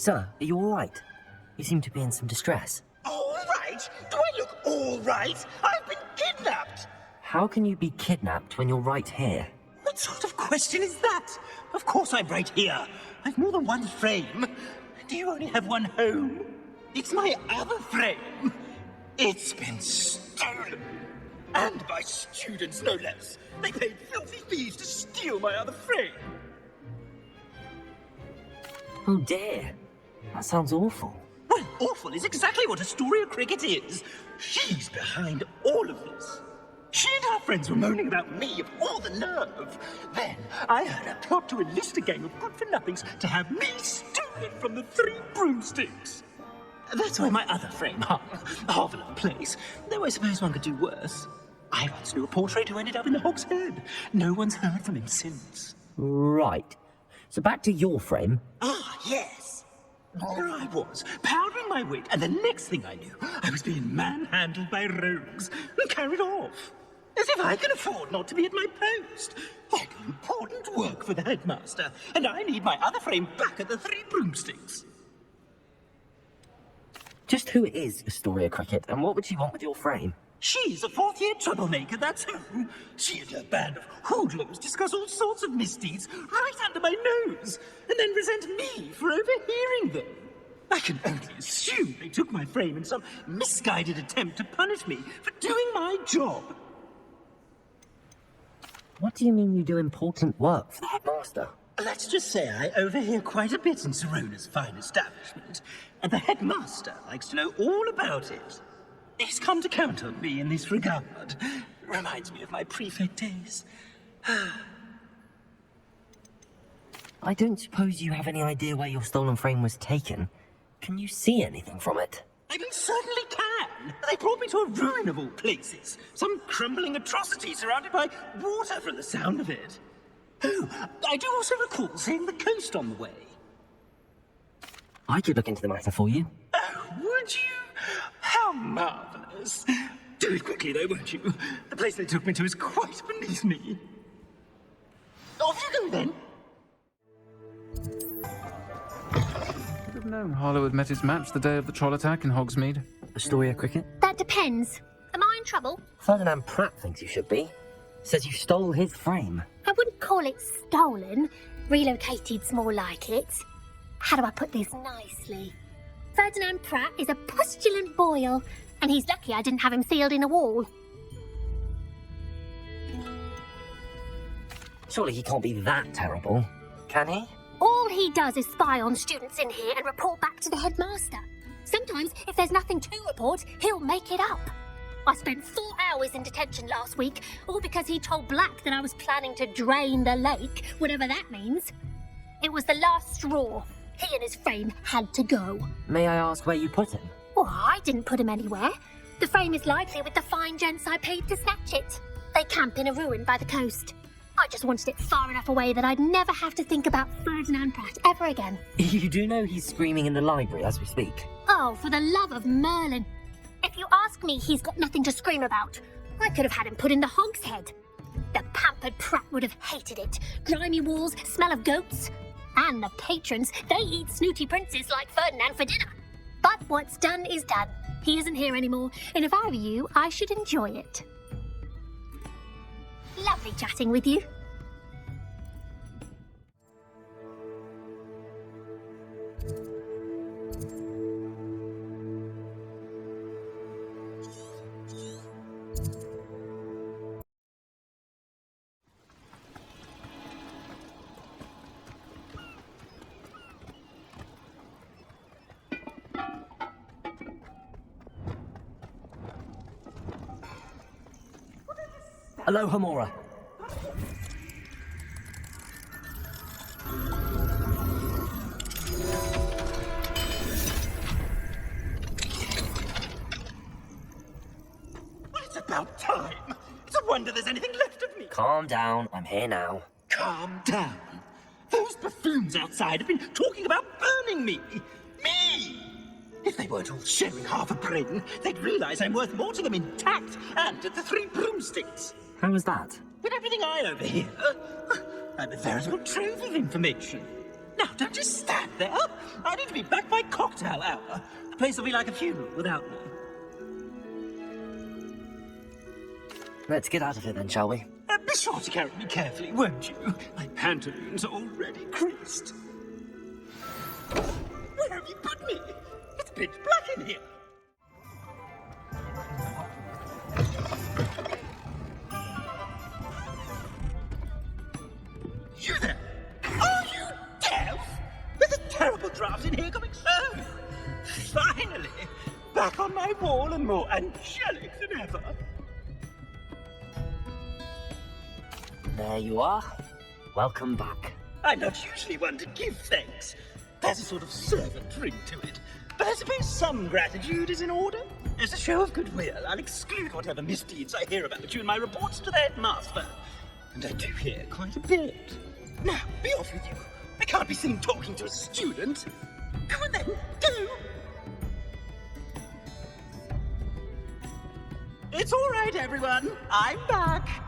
Sir, are you all right? You seem to be in some distress. All right? Do I look all right? I've been kidnapped! How can you be kidnapped when you're right here? What sort of question is that? Of course I'm right here. I've more than one frame. Do you only have one home? It's my other frame. It's been stolen. And by students, no less. They paid filthy fees to steal my other frame. Oh dear. That sounds awful. Well, awful is exactly what Astoria Cricket is. She's behind all of this. She and her friends were moaning about me of all the nerve. Then I heard a plot to enlist a gang of good-for-nothings to have me stolen from the Three Broomsticks. That's where my other frame hung. A marvelous place, though I suppose one could do worse. I once knew a portrait who ended up in the Hogsmeade. No one's heard from him since. Right. So back to your frame. Ah, yes. There I was, powdering my wig, and the next thing I knew, I was being manhandled by rogues and carried off. As if I can afford not to be at my post. I do important work for the headmaster, and I need my other frame back at the Three Broomsticks. Just who is Astoria Cricket, and what would she want with your frame? She's a fourth-year troublemaker, that's who. She and her band of hoodlums discuss all sorts of misdeeds right under my nose, and then resent me for overhearing them. I can only assume they took my frame in some misguided attempt to punish me for doing my job. What do you mean you do important work for the headmaster? Let's just say I overhear quite a bit in Sirona's fine establishment, and the headmaster likes to know all about it. He's come to count on me in this regard. Reminds me of my prefect days. I don't suppose you have any idea where your stolen frame was taken. Can you see anything from it? I mean, certainly can. They brought me to a ruin of all places. Some crumbling atrocity surrounded by water from the sound of it. Oh, I do also recall seeing the coast on the way. I could look into the matter for you. Oh, would you? How marvellous. Do it quickly, though, won't you? The place they took me to is quite beneath me. Off you go, then. Should have known Harlow had met his match the day of the troll attack in Hogsmeade. Astoria Cricket? That depends. Am I in trouble? Ferdinand Pratt thinks you should be. Says you stole his frame. I wouldn't call it stolen. Relocated's more like it. How do I put this nicely? Ferdinand Pratt is a postulant boil, and he's lucky I didn't have him sealed in a wall. Surely he can't be that terrible, can he? All he does is spy on students in here and report back to the headmaster. Sometimes, if there's nothing to report, he'll make it up. I spent 4 hours in detention last week, all because he told Black that I was planning to drain the lake, whatever that means. It was the last straw. He and his frame had to go. May I ask where you put him? Well, I didn't put him anywhere. The frame is likely with the fine gents I paid to snatch it. They camp in a ruin by the coast. I just wanted it far enough away that I'd never have to think about Ferdinand Pratt ever again. You do know he's screaming in the library as we speak. Oh, for the love of Merlin. If you ask me, he's got nothing to scream about. I could have had him put in the Hogshead. The pampered Pratt would have hated it. Grimy walls, smell of goats. And the patrons, they eat snooty princes like Ferdinand for dinner. But what's done is done. He isn't here anymore, and if I were you, I should enjoy it. Lovely chatting with you. Alohomora. It's about time. It's a wonder there's anything left of me. Calm down, I'm here now. Calm down. Those buffoons outside have been talking about burning me. Me! If they weren't all sharing half a brain, they'd realize I'm worth more to them intact and at the Three Broomsticks. How was that? With everything I overhear, I'm a veritable trove of information. Now, don't just stand there. I need to be back by cocktail hour. The place will be like a funeral without me. Let's get out of here then, shall we? Be sure to carry me carefully, won't you? My pantaloons are already creased. Where have you put me? It's pitch black in here. You there? Are you deaf? There's a terrible draft in here coming soon. Finally, back on my wall and more angelic than ever. There you are. Welcome back. I'm not usually one to give thanks. There's a sort of servant ring to it. But I suppose some gratitude is in order. As a show of goodwill, I'll exclude whatever misdeeds I hear about you in my reports to the headmaster. And I do hear quite a bit. Now, be off with you. I can't be seen talking to a student. Go on then, go! It's all right, everyone. I'm back.